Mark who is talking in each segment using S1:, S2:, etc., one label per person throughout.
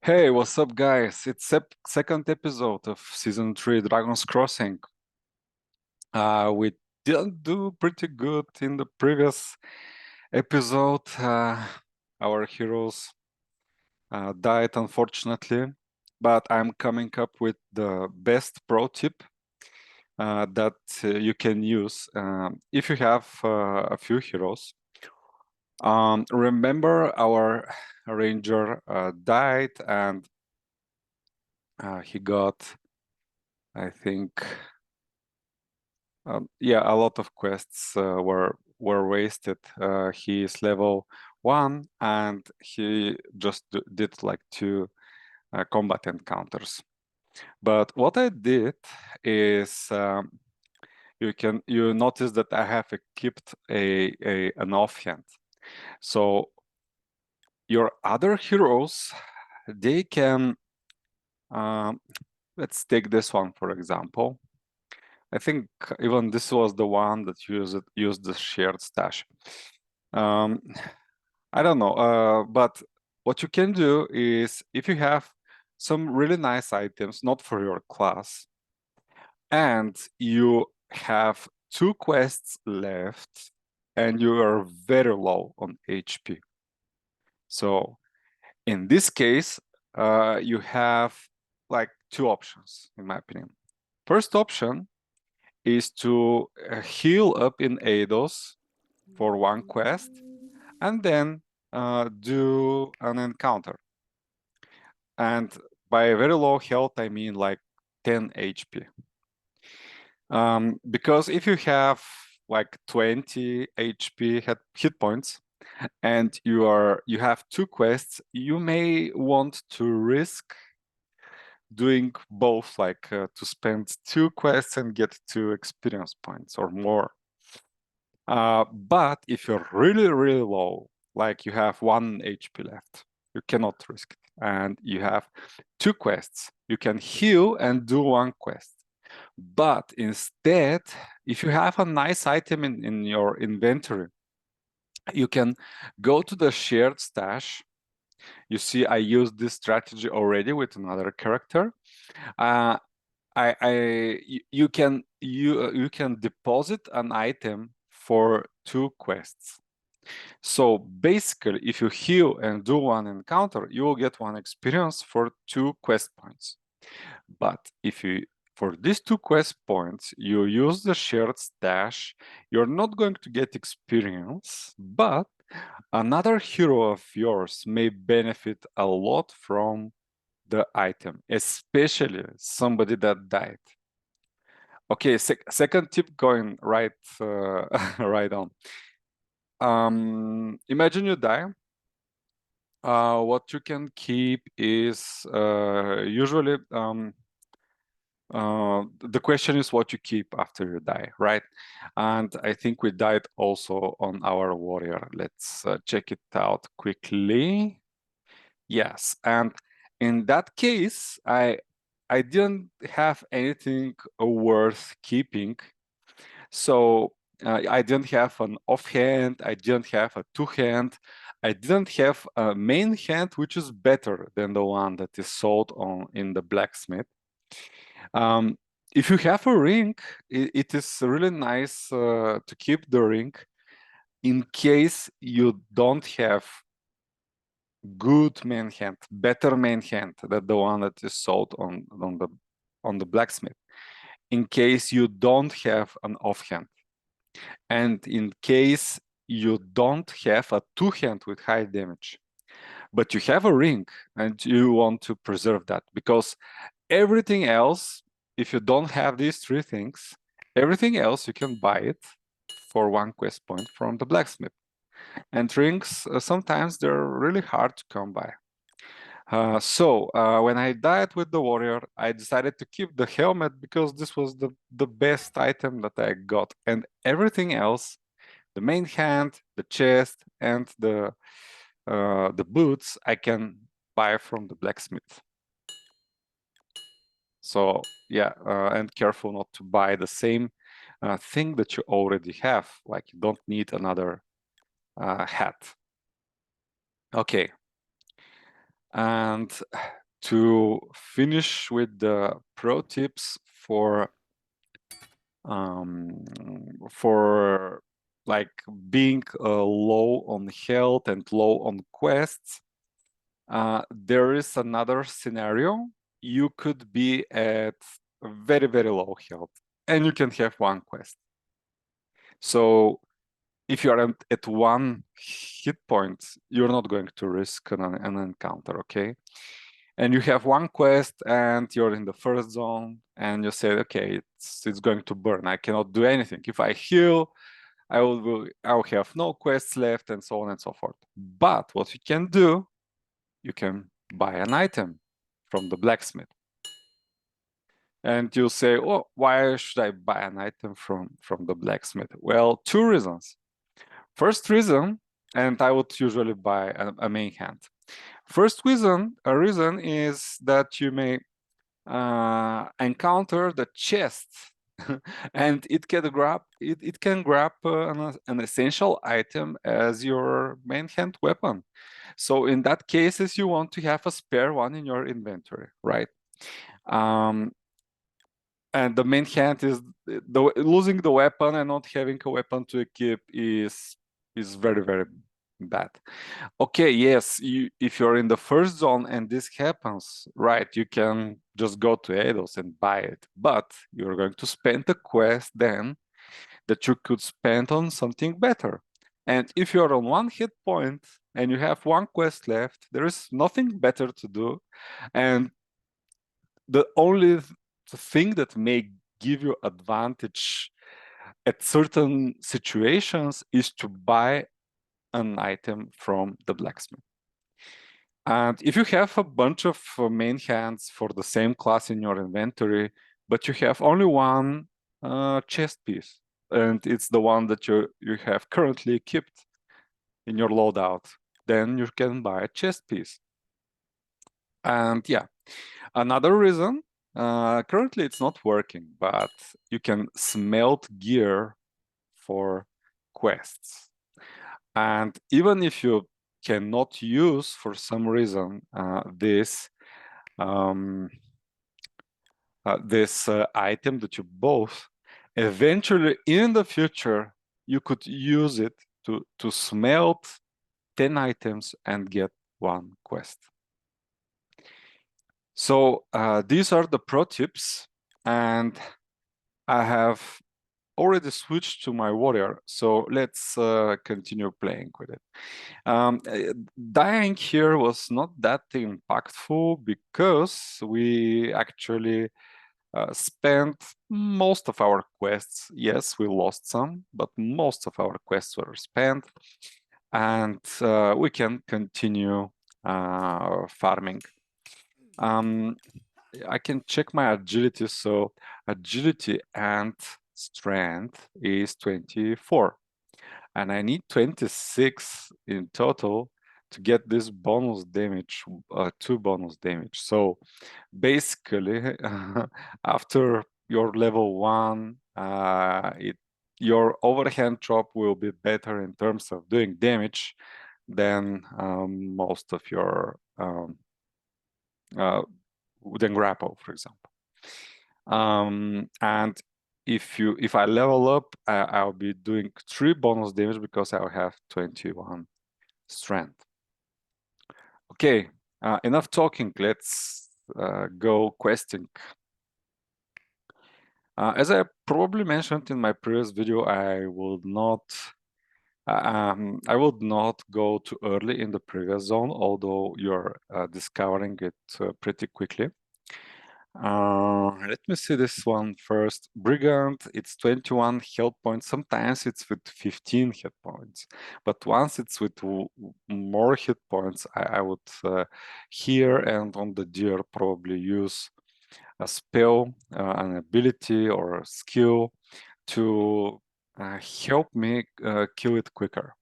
S1: Hey, what's up, guys? It's second episode of season 3 Dragon's Crossing. We didn't do pretty good in the previous episode. Our heroes died, unfortunately, but I'm coming up with the best pro tip that you can use if you have a few heroes. Remember, our ranger died, and he got, I think, yeah, a lot of quests were wasted. He is level 1, and he just did like 2 combat encounters. But what I did is, you notice that I have equipped an offhand. So your other heroes, they can. Let's take this one for example. I think even this was the one that used the shared stash. I don't know, but what you can do is if you have some really nice items, not for your class, and you have 2 quests left, and you are very low on HP. So in this case, you have like 2 options, in my opinion. First option is to heal up in Eidos for 1 quest, and then do an encounter. And by very low health, I mean like 10 HP. Because if you have like 20 HP hit points, and you have 2 quests, you may want to risk doing both, like to spend 2 quests and get 2 experience points or more. But if you're really low, like you have 1 HP left, you cannot risk it. And you have 2 quests. You can heal and do 1 quest. But instead, if you have a nice item in your inventory, you can go to the shared stash. You see, I used this strategy already with another character. You can deposit an item for 2 quests. So basically, if you heal and do 1 encounter, you will get 1 experience for 2 quest points. But if you, for these 2 quest points, you use the shared stash, you're not going to get experience, but another hero of yours may benefit a lot from the item, especially somebody that died. Okay, second tip going right right on. Imagine you die. What you can keep is usually the question is what you keep after you die, right? And I think we died also on our warrior. Let's check it out quickly. Yes, and in that case, I didn't have anything worth keeping. So I didn't have an offhand, I didn't have a 2-hand, I didn't have a main hand, which is better than the one that is sold in the blacksmith. If you have a ring, it is really nice to keep the ring in case you don't have good main hand, better main hand than the one that is sold on the blacksmith. In case you don't have an offhand, and in case you don't have a 2-hand with high damage, but you have a ring and you want to preserve that, because everything else, if you don't have these 3 things, everything else you can buy it for 1 quest point from the blacksmith. And rings, sometimes they're really hard to come by. So when I died with the warrior, I decided to keep the helmet because this was the best item that I got. And everything else, the main hand, the chest, and the boots, I can buy from the blacksmith. So yeah, and careful not to buy the same thing that you already have. Like you don't need another hat. Okay. And to finish with the pro tips for like being low on health and low on quests, there is another scenario. You could be at very, very low health and you can have one quest. So if you are at one hit point, you're not going to risk an encounter, okay? And you have one quest and you're in the first zone and you say, okay, it's going to burn. I cannot do anything. If I heal, I'll have no quests left and so on and so forth. But what you can do, you can buy an item from the blacksmith. And you'll say, oh, why should I buy an item from the blacksmith? Well, two reasons. First reason, and I would usually buy a main hand. First reason is that you may encounter the chest and it can grab an essential item as your main hand weapon. So in that cases, you want to have a spare one in your inventory, right? And the main hand is losing the weapon and not having a weapon to equip is very, very bad. Okay, yes, if you're in the first zone and this happens, right, you can just go to Eidos and buy it, but you're going to spend the quest then that you could spend on something better. And if you're on one hit point and you have one quest left, there is nothing better to do. And the only thing that may give you advantage at certain situations is to buy an item from the blacksmith. And if you have a bunch of main hands for the same class in your inventory, but you have only one chest piece, and it's the one that you have currently equipped in your loadout, then you can buy a chest piece. And yeah, another reason, currently it's not working, but you can smelt gear for quests. And even if you cannot use for some reason this item that you bought, eventually in the future you could use it to smelt 10 items and get one quest. So these are the pro tips, and I have already switched to my warrior, so let's continue playing with it. Dying here was not that impactful because we actually spent most of our quests. Yes, we lost some, but most of our quests were spent, and we can continue farming. I can check my agility. So agility and strength is 24. And I need 26 in total to get this bonus damage, 2 bonus damage. So basically, after your level 1, your overhand drop will be better in terms of doing damage than most of your than grapple, for example. And if I level up, I'll be doing 3 bonus damage because I'll have 21 strength. Okay, enough talking. Let's go questing. As I probably mentioned in my previous video, I would not go too early in the previous zone, although you're discovering it pretty quickly. Let me see this one first. Brigand, it's 21 health points. Sometimes it's with 15 hit points, but once it's with more hit points, I would here and on the deer probably use a spell, an ability or a skill to help me kill it quicker.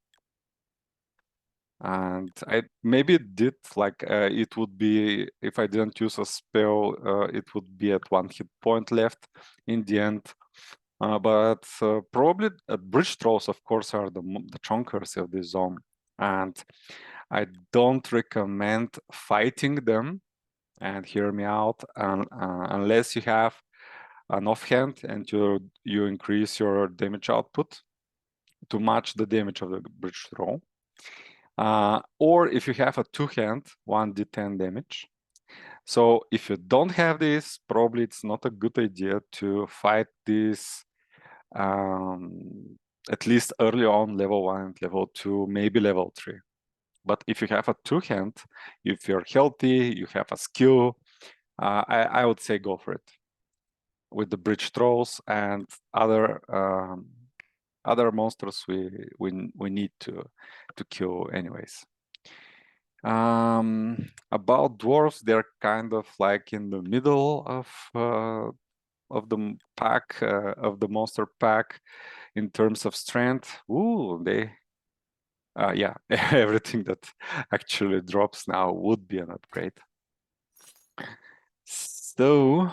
S1: And I maybe did like it would be, if I didn't use a spell, it would be at 1 hit point left in the end. But probably bridge trolls, of course, are the chonkers of this zone. And I don't recommend fighting them, and hear me out, unless you have an offhand and you increase your damage output to match the damage of the bridge throw. Or if you have a two-hand, 1d10 damage. So if you don't have this, probably it's not a good idea to fight this at least early on, level 1 and level 2, maybe level 3. But if you have a two-hand, if you're healthy, you have a skill, I would say go for it with the bridge throws and other monsters we need to kill anyways. About dwarves, they're kind of like in the middle of the pack, of the monster pack in terms of strength. Ooh, they yeah, everything that actually drops now would be an upgrade. So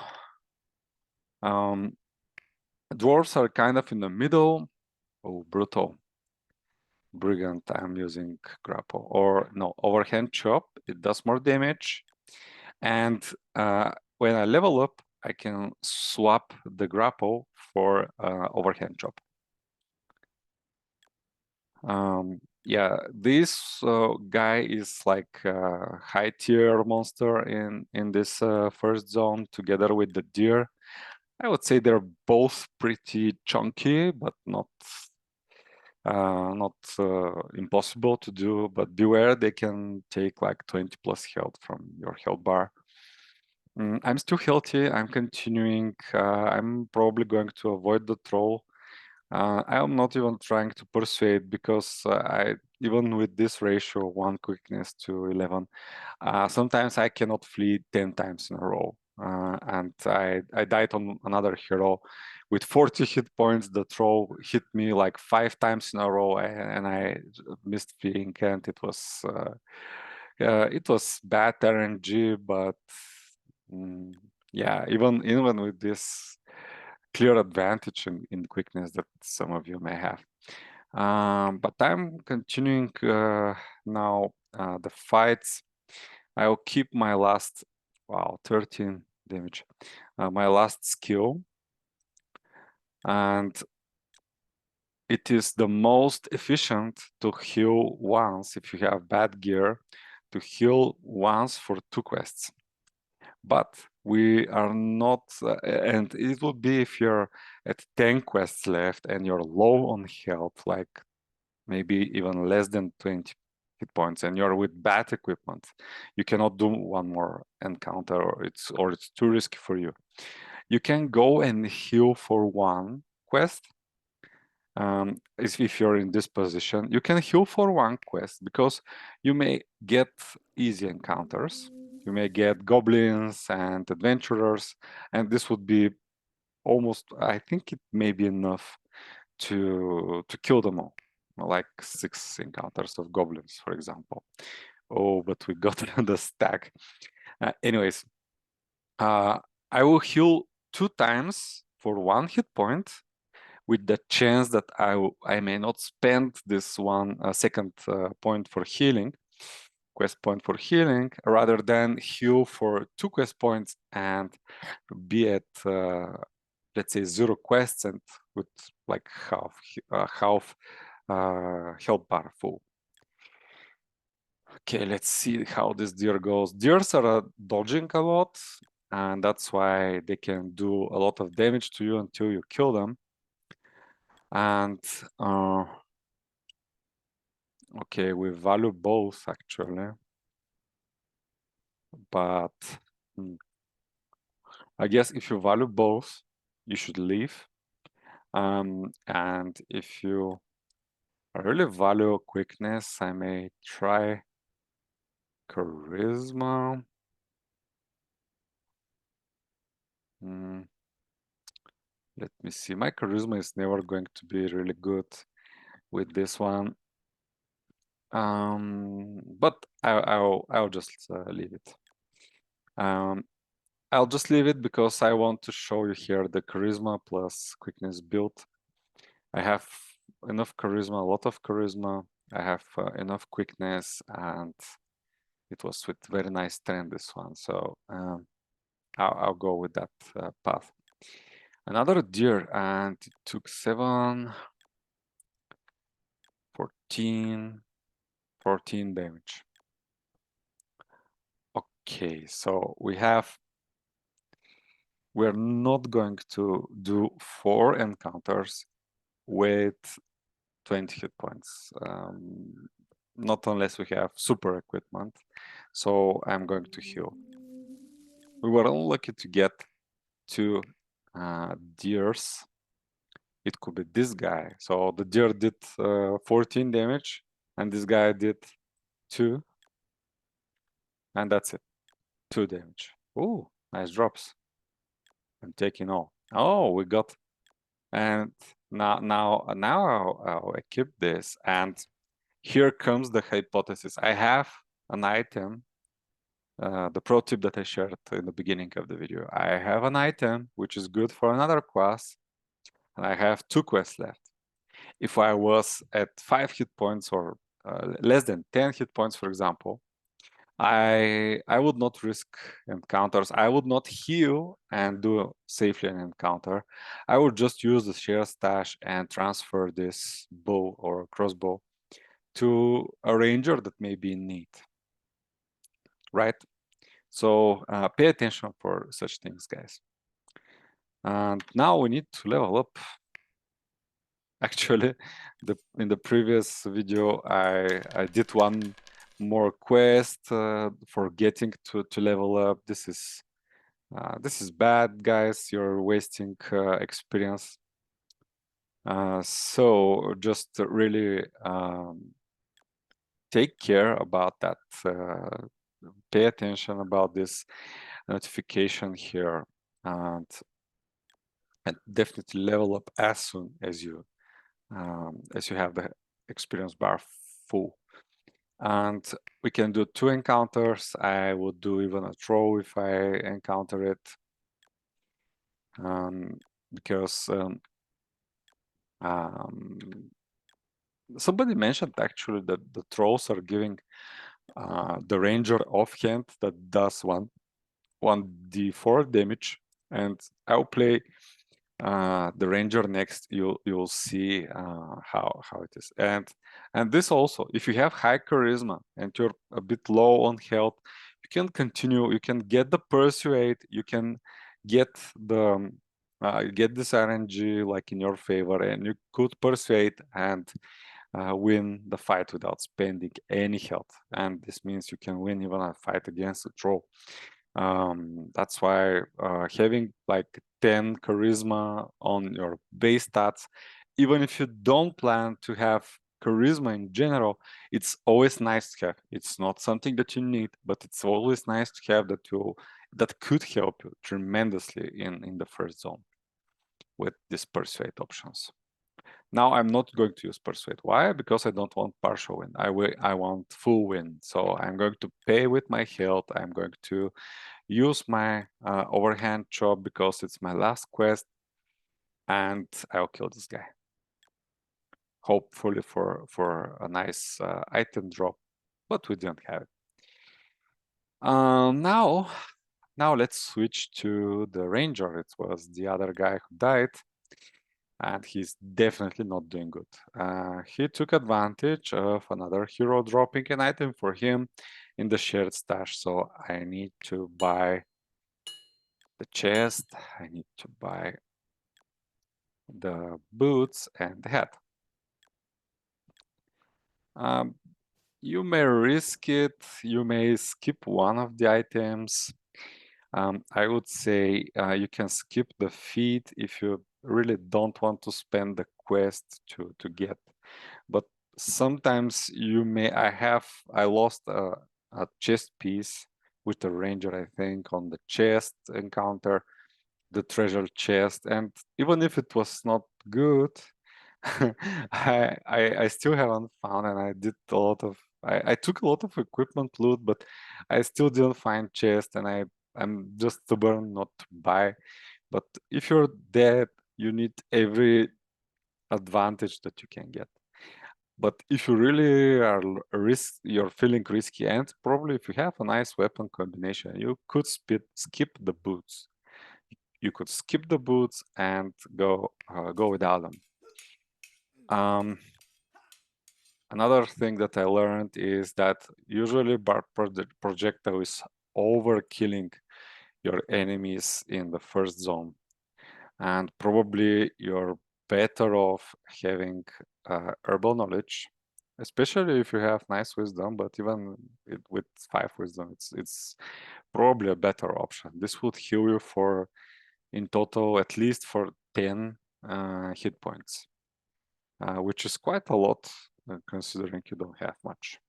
S1: dwarves are kind of in the middle. Oh, brutal. Brigand, I'm using grapple. Or no, overhand chop, it does more damage. And when I level up, I can swap the grapple for overhand chop. Yeah, this guy is like a high tier monster in this first zone together with the deer. I would say they're both pretty chunky, but not impossible to do. But beware, they can take like 20 plus health from your health bar. I'm still healthy. I'm continuing. I'm probably going to avoid the troll. I am not even trying to persuade because even with this ratio, 1 quickness to 11, sometimes I cannot flee 10 times in a row. And I died on another hero with 40 hit points. The troll hit me like 5 times in a row, and I missed fleeing, and it was bad RNG, but yeah, even with this clear advantage in quickness that some of you may have. But I'm continuing now the fights. I will keep my last, wow, 13 damage, my last skill. And it is the most efficient to heal once if you have bad gear, to heal once for 2 quests. But we are not, and it would be if you're at 10 quests left and you're low on health, like maybe even less than 20 hit points, and you're with bad equipment, you cannot do one more encounter, or it's too risky for you. You can go and heal for 1 quest. If you're in this position, you can heal for 1 quest because you may get easy encounters. You may get goblins and adventurers, and this would be almost, I think it may be enough to kill them all, like 6 encounters of goblins, for example. Oh, but we got the stack. Anyways, I will heal 2 times for 1 hit point, with the chance that I may not spend this second point for healing, quest point for healing, rather than heal for 2 quest points and be at let's say 0 quests and with like half health bar full. Okay, let's see how this deer goes. Deers are dodging a lot, and that's why they can do a lot of damage to you until you kill them. And okay, we value both actually, but I guess if you value both, you should leave. And if you really value quickness, I may try charisma. Let me see. My charisma is never going to be really good with this one. But I'll just leave it. I'll just leave it because I want to show you here the charisma plus quickness build. I have enough charisma, a lot of charisma, I have enough quickness, and it was with very nice trend, this one. So I'll go with that path. Another deer, and it took 7, 14 damage. Okay, so we're not going to do 4 encounters with 20 hit points, not unless we have super equipment. So I'm going to heal. We were unlucky to get 2 deers. It could be this guy. So the deer did 14 damage, and this guy did 2, and that's it. 2 damage. Oh, nice drops. I'm taking all. Oh, we got, and now I'll equip this, and here comes the hypothesis. I have an item, the pro tip that I shared in the beginning of the video. I have an item which is good for another class, and I have 2 quests left. If I was at 5 hit points or less than 10 hit points, for example, I would not risk encounters. I would not heal and do safely an encounter. I would just use the share stash and transfer this bow or crossbow to a ranger that may be in need, right? So pay attention for such things, guys. And now we need to level up. Actually, in the previous video, I did one more quest for getting to level up. This is bad, guys. You're wasting experience. So just really take care about that. Pay attention about this notification here, and definitely level up as soon as you have the experience bar full. And we can do 2 encounters. I would do even a throw if I encounter it, because somebody mentioned actually that the throws are giving the ranger offhand that does 1d4 damage, and I'll play the ranger next. You'll see how it is. And this also, if you have high charisma and you're a bit low on health, you can continue. You can get the persuade. You can get the get this RNG like in your favor, and you could persuade and win the fight without spending any health. And this means you can win even a fight against a troll. That's why having like 10 charisma on your base stats, even if you don't plan to have charisma in general, it's always nice to have. It's not something that you need, but it's always nice to have that could help you tremendously in the first zone with these persuade options. Now I'm not going to use persuade. Why? Because I don't want partial win. I want full win. So I'm going to pay with my health. I'm going to use my overhand chop because it's my last quest, and I'll kill this guy. Hopefully for a nice item drop, but we didn't have it. Now let's switch to the ranger. It was the other guy who died, and he's definitely not doing good. He took advantage of another hero dropping an item for him in the shared stash, so I need to buy the chest, I need to buy the boots and the hat. You may risk it, you may skip one of the items. I would say you can skip the feat if you really don't want to spend the quest to get. But sometimes you may, I lost a chest piece with the ranger, I think, on the chest encounter, the treasure chest, and even if it was not good, I still haven't found, and I did a lot of I took a lot of equipment loot, but I still didn't find chest, and I'm just stubborn not to buy. But if you're dead, you need every advantage that you can get. But if you really are you're feeling risky, and probably if you have a nice weapon combination, you could skip the boots. You could skip the boots and go without them. Another thing that I learned is that usually bar projectile is overkilling your enemies in the first zone, and probably you're better off having herbal knowledge, especially if you have nice wisdom. But even with 5 wisdom, it's probably a better option. This would heal you for in total at least for 10 hit points, which is quite a lot considering you don't have much.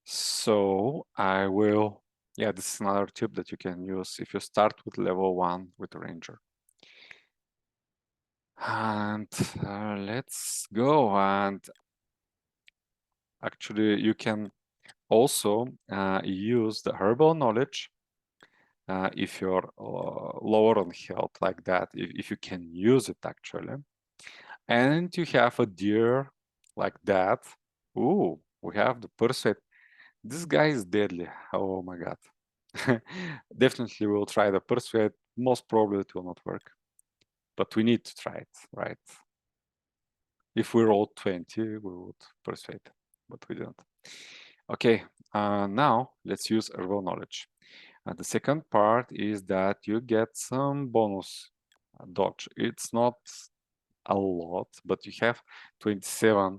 S1: So I will, yeah, this is another tip that you can use if you start with level 1 with Ranger. And let's go. And actually, you can also use the herbal knowledge if you're lower on health like that, if you can use it actually. And you have a deer like that. Ooh, we have the persuade. This guy is deadly. Oh my god. Definitely we'll try the persuade. Most probably it will not work. But we need to try it, right? If we roll 20, we would persuade, but we didn't. Okay, now let's use herbal knowledge. The second part is that you get some bonus dodge. It's not a lot, but you have 27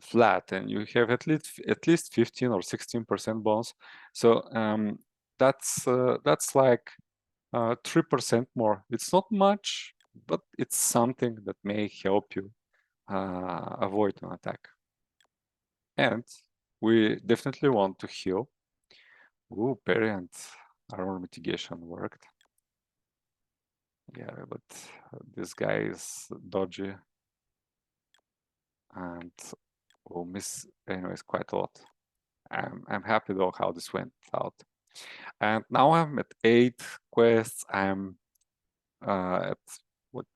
S1: flat, and you have at least 15 or 16% bonus. So that's like 3% more. It's not much, but it's something that may help you avoid an attack. And we definitely want to heal. Ooh, parry and armor mitigation worked. Yeah, but this guy is dodgy. And we'll miss anyways quite a lot. I'm happy though how this went out. And now I'm at 8 quests. I'm at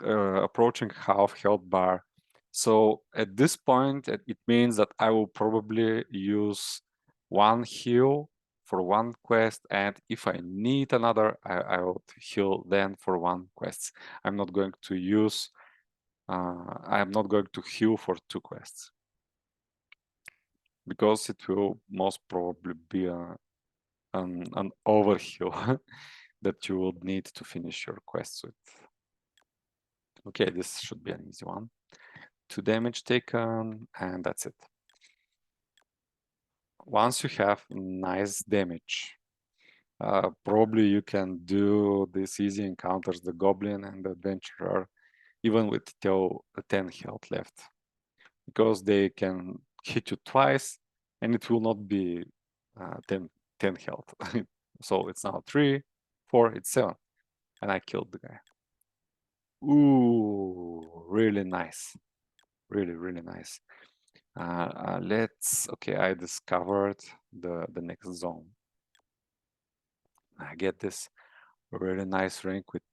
S1: approaching half health bar. So at this point, it means that I will probably use 1 heal for 1 quest, and if I need another, I will heal then for 1 quest. I'm not going to use, I'm not going to heal for 2 quests, because it will most probably be an overheal that you will need to finish your quests with. Okay, this should be an easy one. 2 damage taken, and that's it. Once you have nice damage, probably you can do these easy encounters, the Goblin and the Adventurer, even with 10 health left, because they can hit you twice, and it will not be 10 health. So it's now 3, 4, it's 7, and I killed the guy. Ooh, really nice. Really, really nice. Okay, I discovered the next zone. I get this really nice rank with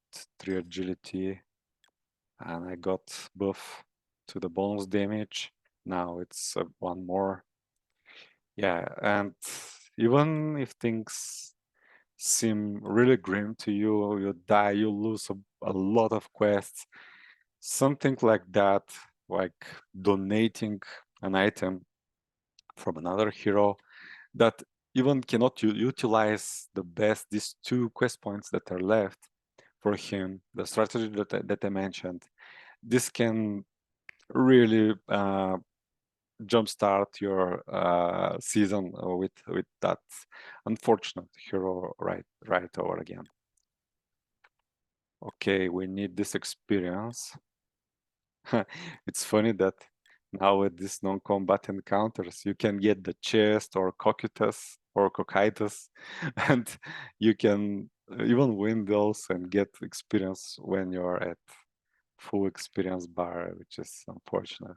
S1: 3 agility, and I got buff to the bonus damage. Now it's 1 more. Yeah, and even if things seem really grim to you, you die, you lose a lot of quests, something like that, like donating an item from another hero that even cannot utilize the best these 2 quest points that are left for him, the strategy that I mentioned, this can really jumpstart your season with that unfortunate hero right over again. Okay, we need this experience. It's funny that now with these non-combat encounters, you can get the chest or cocytus or cocytus, and you can even win those and get experience when you're at full experience bar, which is unfortunate.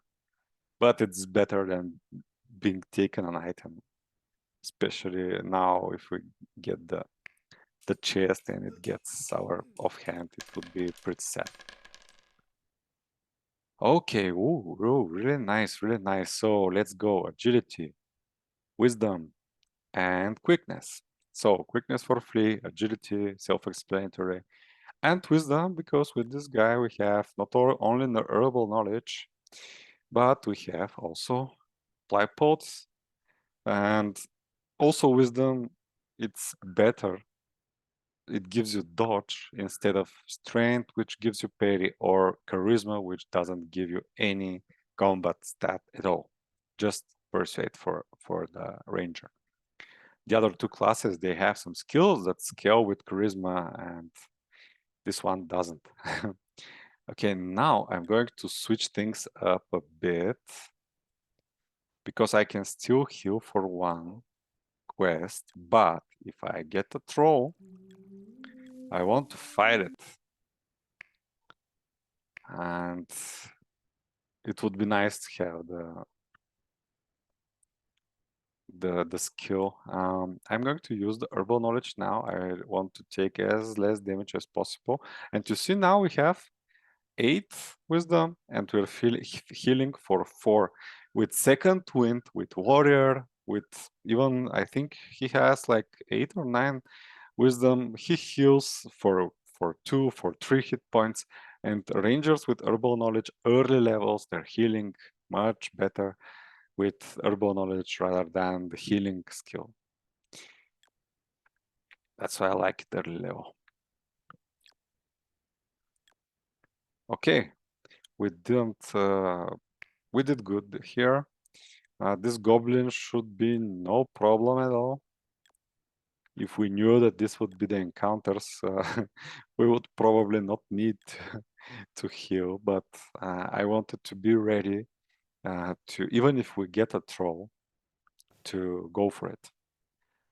S1: But it's better than being taken an item, especially now if we get the chest and it gets our offhand, it would be pretty sad. Okay, ooh, really nice, really nice. So let's go. Agility, wisdom, and quickness. So quickness for free, agility, self-explanatory, and wisdom, because with this guy we have not only the herbal knowledge, but we have also tripods, and also wisdom. It's better. It gives you dodge instead of strength, which gives you parry, or charisma, which doesn't give you any combat stat at all. Just persuade for the ranger. The other two classes, they have some skills that scale with charisma, and this one doesn't. Okay, now I'm going to switch things up a bit because I can still heal for one quest, but if I get a troll, I want to fight it. And it would be nice to have the skill. I'm going to use the herbal knowledge now. I want to take as less damage as possible. And you see now we have 8 wisdom and we're healing for 4 with second wind, with warrior, with even I think he has like 8 or 9 wisdom. He heals for 2, for 3 hit points. And rangers with herbal knowledge early levels, they're healing much better with herbal knowledge rather than the healing skill. That's why I like it early level. Okay, we did good here. This goblin should be no problem at all. If we knew that this would be the encounters, we would probably not need to heal, but I wanted to be ready to, even if we get a troll, to go for it.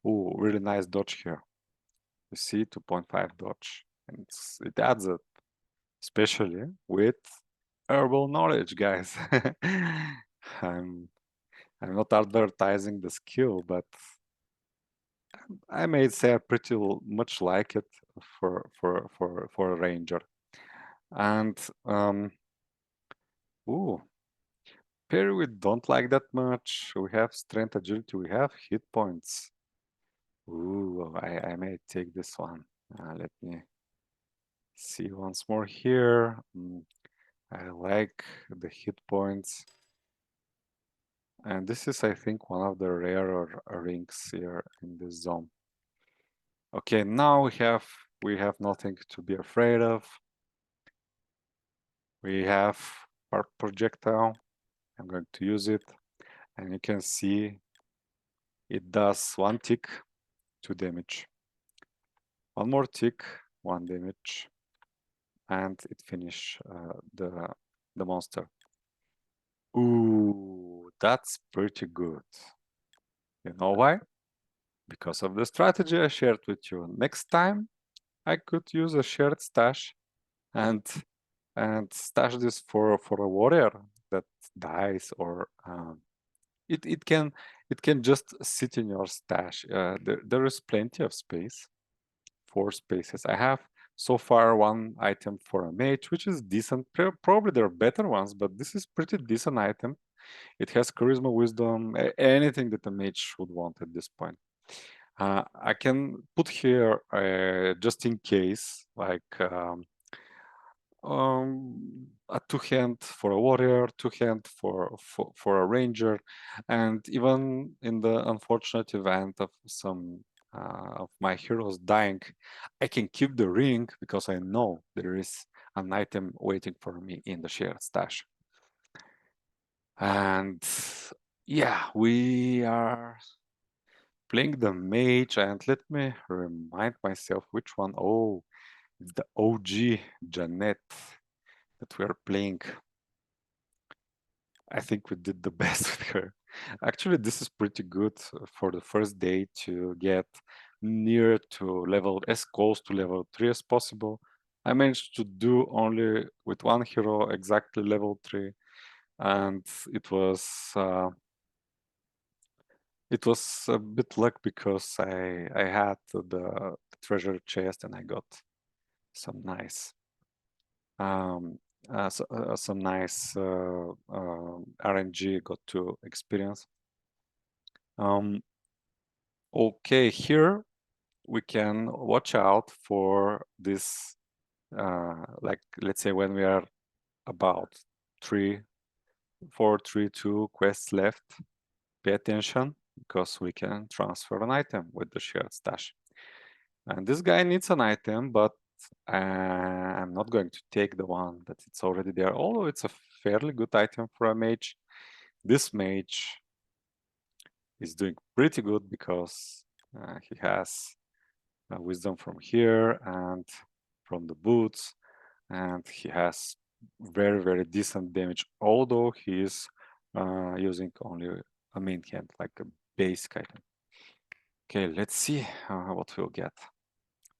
S1: Ooh, really nice dodge here. You see, 2.5 dodge. And it adds up, especially with herbal knowledge, guys. I'm I'm not advertising the skill, but I may say I pretty much like it for a ranger. And ooh, parry we don't like that much. We have strength, agility, we have hit points. Ooh, I may take this one. Let me see once more here. I like the hit points. And this is, I think, one of the rarer rings here in this zone. Okay, now we have nothing to be afraid of. We have our projectile. I'm going to use it, and you can see it does 1 tick, 2 damage. 1 more tick, 1 damage, and it finish the monster. Ooh, that's pretty good. You know why? Because of the strategy I shared with you. Next time, I could use a shared stash and stash this for a warrior that dies, or it can just sit in your stash. There is plenty of space, 4 spaces. I have so far 1 item for a mage, which is decent. Probably there are better ones, but this is pretty decent item. It has charisma, wisdom, anything that a mage would want at this point. I can put here just in case, like a 2-hand for a warrior, 2-hand for a ranger, and even in the unfortunate event of some of my heroes dying, I can keep the ring because I know there is an item waiting for me in the shared stash. And yeah, we are playing the mage, and let me remind myself which one. Oh, it's the OG Janet that we are playing. I think we did the best with her. Actually, this is pretty good for the first day to get near to level, as close to level 3 as possible. I managed to do only with 1 hero exactly level 3, and it was a bit luck because I had the treasure chest and I got some nice some nice RNG got to experience. Okay, here we can watch out for this, like let's say when we are about 3, 4, 3, 2 quests left, pay attention because we can transfer an item with the shared stash. And this guy needs an item, but I'm not going to take the one that it's already there, although it's a fairly good item for a mage. This mage is doing pretty good because he has wisdom from here and from the boots, and he has very, very decent damage, although he is using only a main hand, like a basic item. Okay, let's see what we'll get.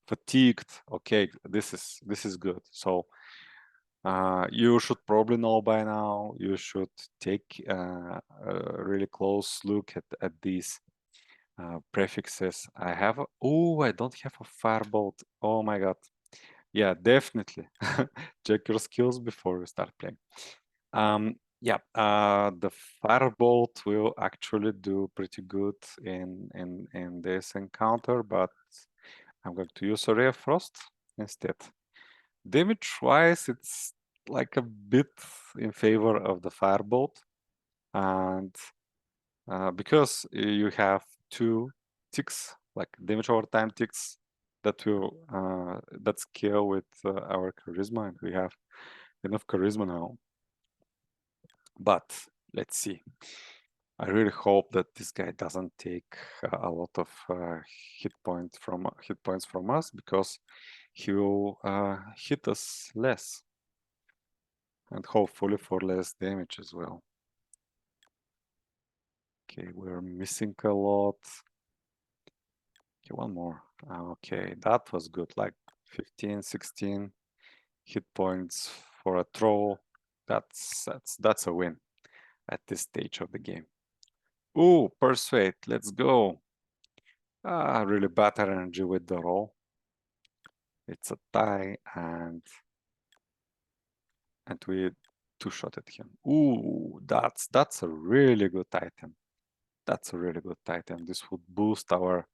S1: Fatigued. Okay, this is good. So you should probably know by now. You should take a really close look at these prefixes. I have. I don't have a firebolt. Oh my god. Yeah, definitely. Check your skills before you start playing. Yeah, the firebolt will actually do pretty good in this encounter, but I'm going to use a ray of frost instead. Damage-wise, it's like a bit in favor of the firebolt, and because you have 2 ticks, like damage over time ticks, that will that scale with our charisma, and we have enough charisma now. But let's see. I really hope that this guy doesn't take a lot of hit points from us, because he will hit us less, and hopefully for less damage as well. Okay, we're missing a lot. Okay, one more. Okay, that was good, like 15, 16 hit points for a troll. That's a win at this stage of the game. Ooh, persuade, let's go. Really bad energy with the roll. It's a tie, and we two-shotted him. Ooh, that's a really good item. That's a really good item. This would boost our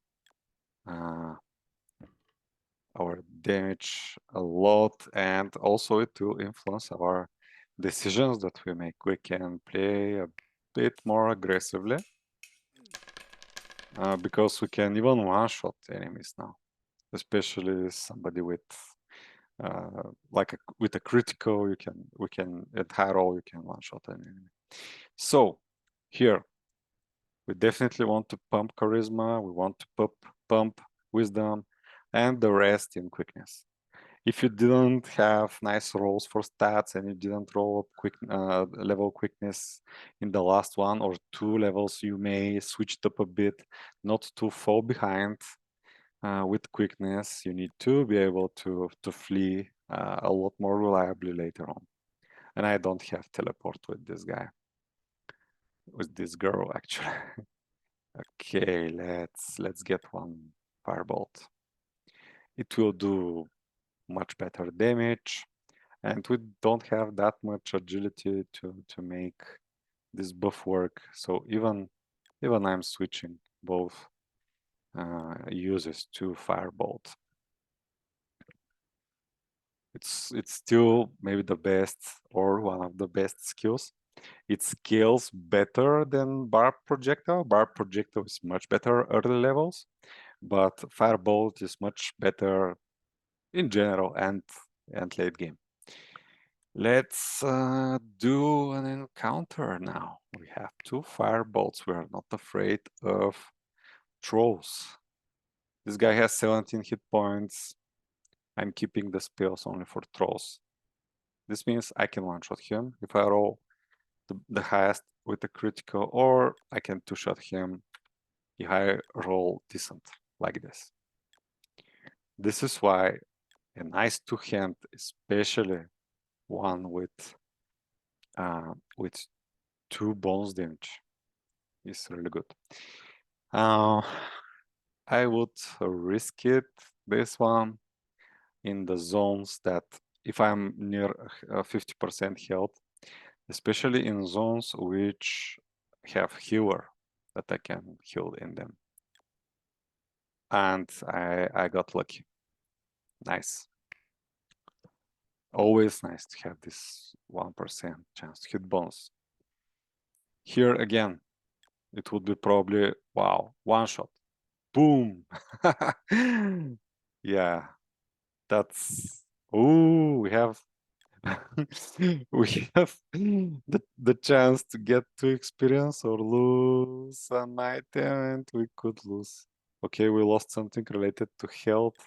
S1: damage a lot, and also it will influence our decisions that we make. We can play a bit more aggressively because we can even one-shot enemies now, especially somebody with with a critical. We can at high roll you can one-shot an enemy. So here we definitely want to pump charisma, we want to pump wisdom, and the rest in quickness. If you didn't have nice rolls for stats and you didn't roll up level quickness in the last 1 or 2 levels, you may switch it up a bit, not to fall behind with quickness. You need to be able to flee a lot more reliably later on. And I don't have teleport with this guy, with this girl actually. Okay, let's get one firebolt. It will do much better damage, and we don't have that much agility to make this buff work. So even I'm switching both uses to firebolt. It's still maybe the best or one of the best skills. It scales better than barb projectile. Barb projectile is much better early levels, but firebolt is much better in general and late game. Let's do an encounter now. We have 2 firebolts. We are not afraid of trolls. This guy has 17 hit points. I'm keeping the spells only for trolls. This means I can one-shot him if I roll the highest with a critical, or I can two-shot him if I roll decent, like this. This is why a nice two-hand, especially one with 2 bones damage, is really good. I would risk it, this one, in the zones that if I'm near 50% health, especially in zones which have healer that I can heal in them. And I got lucky. Nice. Always nice to have this 1% chance to hit bonus. Here again, it would be probably, wow, one shot. Boom. Yeah, that's, ooh, we have we have the chance to get to experience or lose an item, and we could lose. Okay, we lost something related to health.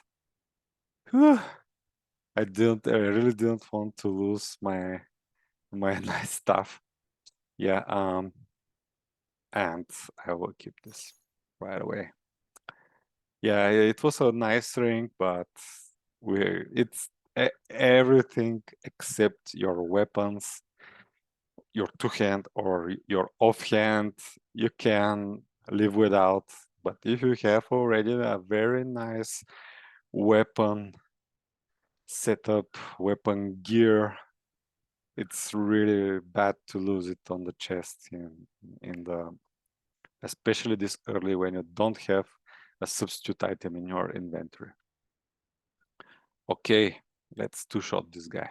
S1: I really didn't want to lose my nice stuff. Yeah, and I will keep this right away. Yeah, it was a nice ring, but it's everything except your weapons, your two-hand or your off-hand, you can live without. But if you have already a very nice weapon setup, weapon gear, it's really bad to lose it on the chest in the, especially this early when you don't have a substitute item in your inventory. Okay, let's two-shot this guy.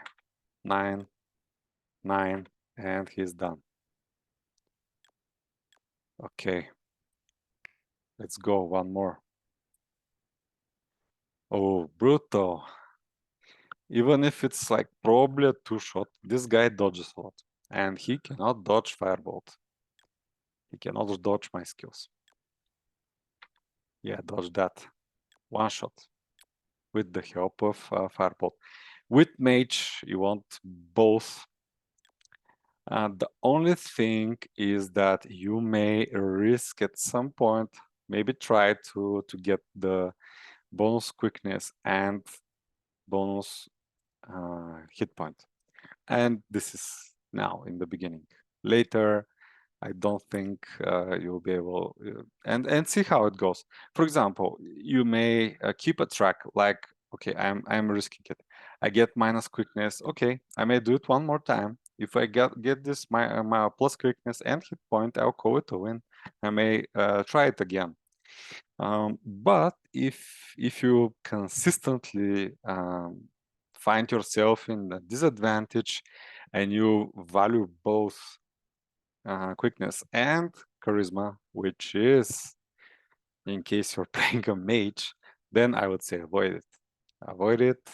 S1: 9, 9, and he's done. Okay, let's go, one more. Oh, brutal. Even if it's like probably a two-shot, this guy dodges a lot. And he cannot dodge Firebolt. He cannot dodge my skills. Yeah, dodge that. One shot. With the help of Firebolt. With Mage, you want both. The only thing is that you may risk at some point, maybe try to get the bonus quickness and bonus hit point. And this is now in the beginning. Later, I don't think you'll be able, and see how it goes. For example, you may keep a track like, okay, I'm risking it. I get minus quickness. Okay, I may do it one more time. If I get this my plus quickness and hit point, I'll call it a win. I may try it again. But if you consistently find yourself in a disadvantage and you value both quickness and charisma, which is in case you're playing a mage, then I would say avoid it. Avoid it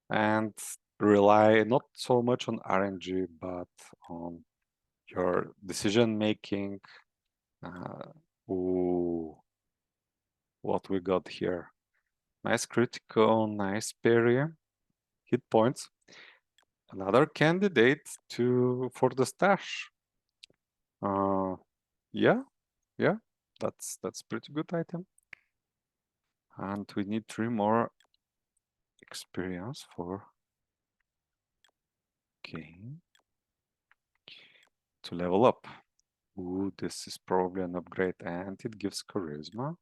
S1: and rely not so much on RNG, but on your decision making. Ooh, what we got here. Nice critical, nice parry, hit points. Another candidate for the stash. Yeah, that's pretty good item. And we need 3 more experience for, okay, to level up. Ooh, this is probably an upgrade and it gives charisma.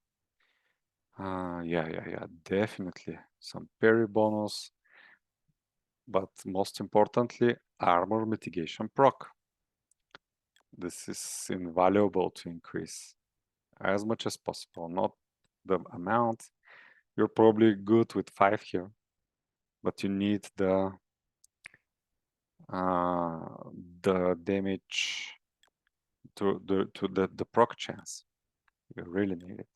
S1: Yeah, definitely some parry bonus, but most importantly, armor mitigation proc. This is invaluable to increase as much as possible, not the amount. You're probably good with 5 here, but you need the damage to the proc chance. You really need it.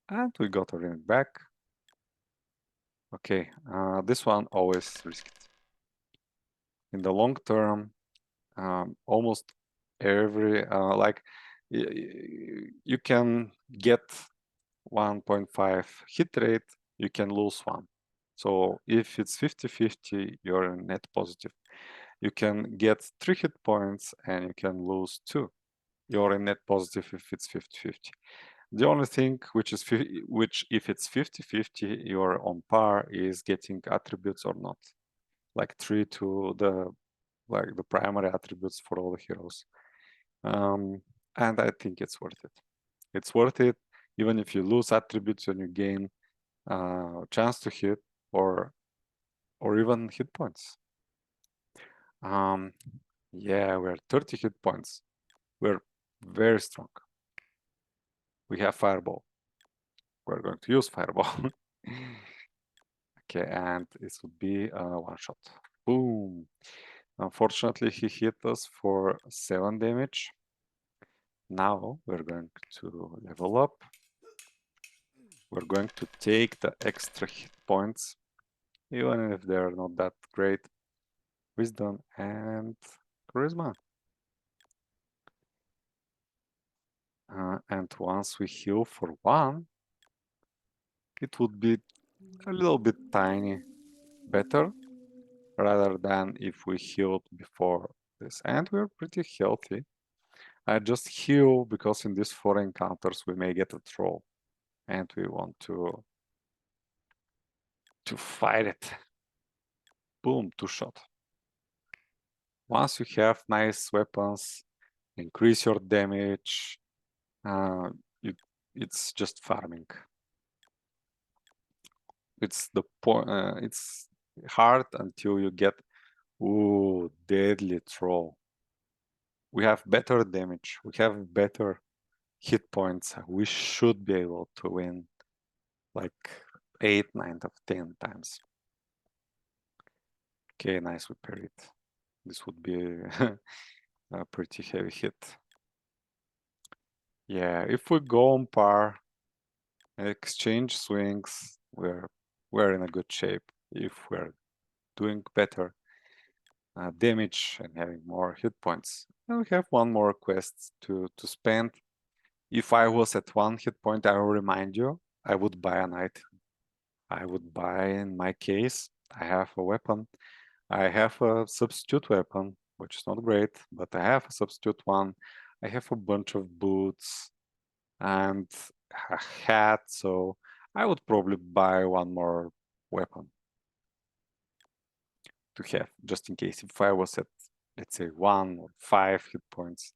S1: And we got a ring back. Okay, this one always risk it. In the long term, almost every like you can get 1.5 hit rate, you can lose 1. So if it's 50-50, you're net positive. You can get 3 hit points and you can lose 2. You're in net positive if it's 50-50. The only thing which if it's 50-50, you're on par is getting attributes or not. Like 3 to the primary attributes for all the heroes. And I think it's worth it. It's worth it even if you lose attributes and you gain chance to hit, or or even hit points. Yeah, we're 30 hit points. We're very strong. We have Fireball. We're going to use Fireball. Okay, and this would be a one shot. Boom. Unfortunately, he hit us for 7 damage. Now we're going to level up. We're going to take the extra hit points, even if they're not that great. Wisdom and Charisma. And once we heal for 1, it would be a little bit tiny better rather than if we healed before this. And we're pretty healthy. I just heal because in these 4 encounters we may get a troll and we want to fight it. Boom, 2 shot. Once you have nice weapons, increase your damage, it's just farming. It's the point. It's hard until you get deadly troll. We have better damage. We have better hit points. We should be able to win like 8, 9 out of 10 times. Okay, nice, we parried. This would be a pretty heavy hit. Yeah, if we go on par, exchange swings, we're in a good shape. If we're doing better damage and having more hit points. And we have one more quest to spend. If I was at 1 hit point, I will remind you, I would buy an item. I would buy, in my case, I have a weapon. I have a substitute weapon, which is not great, but I have a substitute one. I have a bunch of boots and a hat, so I would probably buy one more weapon to have, just in case. If I was at, let's say, 1 or 5 hit points,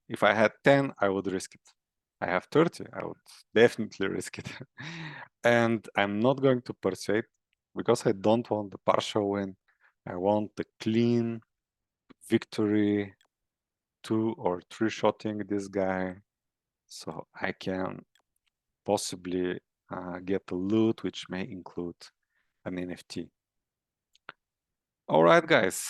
S1: if I had 10, I would risk it. I have 30, I would definitely risk it. And I'm not going to persuade because I don't want the partial win. I want the clean victory, 2 or 3 shotting this guy, so I can possibly get a loot which may include an NFT. All right, guys,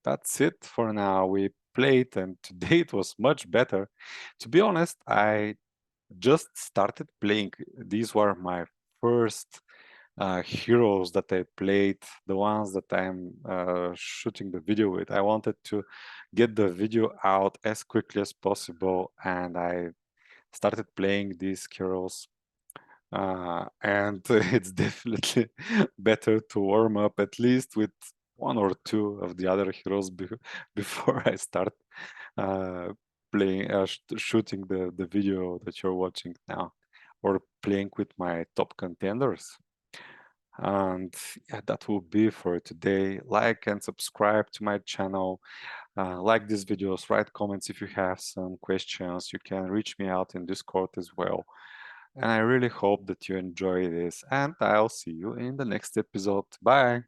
S1: that's it for now. We played and today it was much better. To be honest, I just started playing. These were my first heroes that I played, the ones that I'm shooting the video with. I wanted to get the video out as quickly as possible, and I started playing these heroes. And it's definitely better to warm up at least with 1 or 2 of the other heroes before I start playing, shooting the video that you're watching now, or playing with my top contenders. And yeah, that will be for today. Like and subscribe to my channel. Like these videos, write comments if you have some questions. You can reach me out in Discord as well. And I really hope that you enjoy this, and I'll see you in the next episode. Bye.